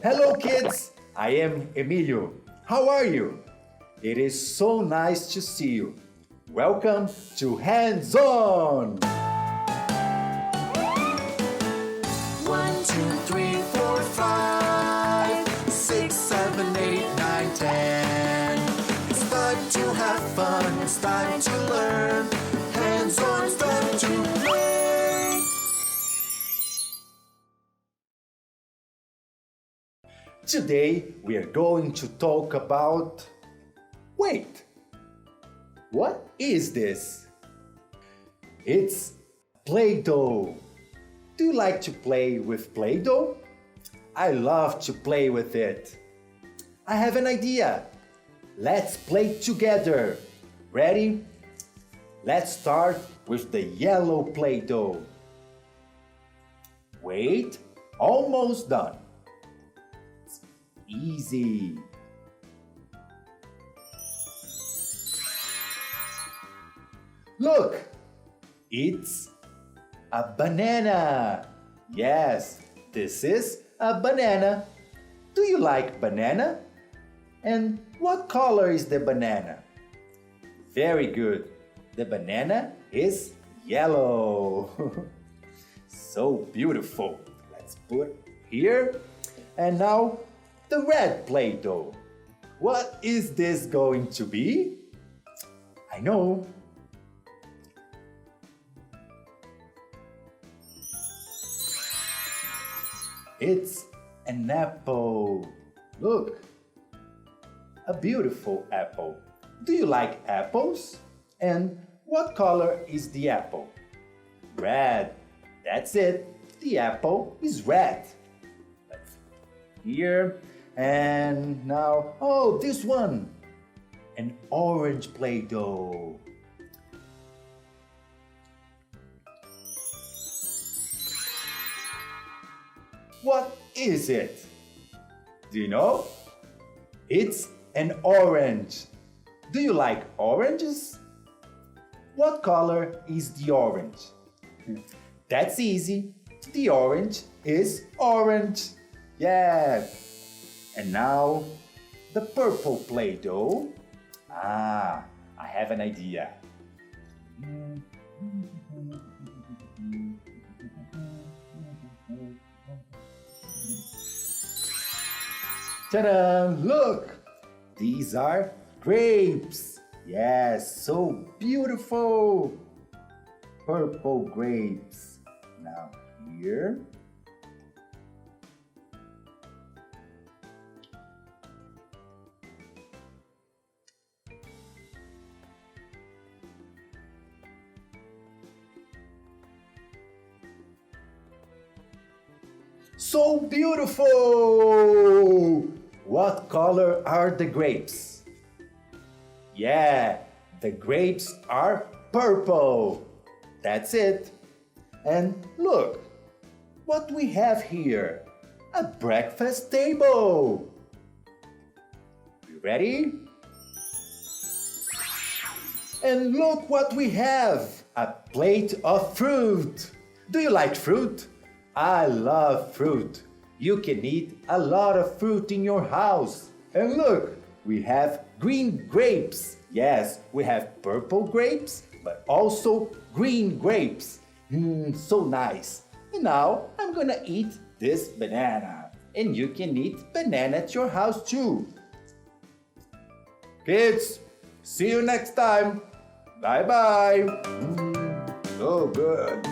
Hello kids, I am Emilio. How are you? It is so nice to see you. Welcome to Hands On! 1, 2, 3, 4, 5, 6, 7, 8, 9, 10. It's time to have fun, it's time to learn. Hands on, start to play. Today we are going to talk about... Wait! What is this? It's Play-Doh. Do you like to play with Play-Doh? I love to play with it. I have an idea. Let's play together. Ready? Let's start with the yellow Play-Doh. Wait, almost done. It's easy. Look, it's a banana. Yes, this is a banana. Do you like banana? And what color is the banana? Very good. The banana is yellow. So beautiful. Let's put here. And now the red Play-Doh. What is this going to be? I know. It's an apple. Look, a beautiful apple. Do you like apples? And what color is the apple? Red. That's it. The apple is red. Let's here. And now, oh, this one. An orange Play-Doh. What is it? Do you know? It's an orange. Do you like oranges? What color is the orange? That's easy. The orange is orange. Yeah. And now the purple Play-Doh. I have an idea. Ta-da! Look! These are grapes. Yes, so beautiful. Purple grapes. Now here. So beautiful! What color are the grapes? Yeah, the grapes are purple. That's it. And look, what we have here. A breakfast table. You ready? And look what we have. A plate of fruit. Do you like fruit? I love fruit. You can eat a lot of fruit in your house. And look, we have green grapes. Yes, we have purple grapes, but also green grapes. So nice. And now I'm gonna eat this banana. And you can eat banana at your house too. Kids, see you next time. Bye-bye. So good.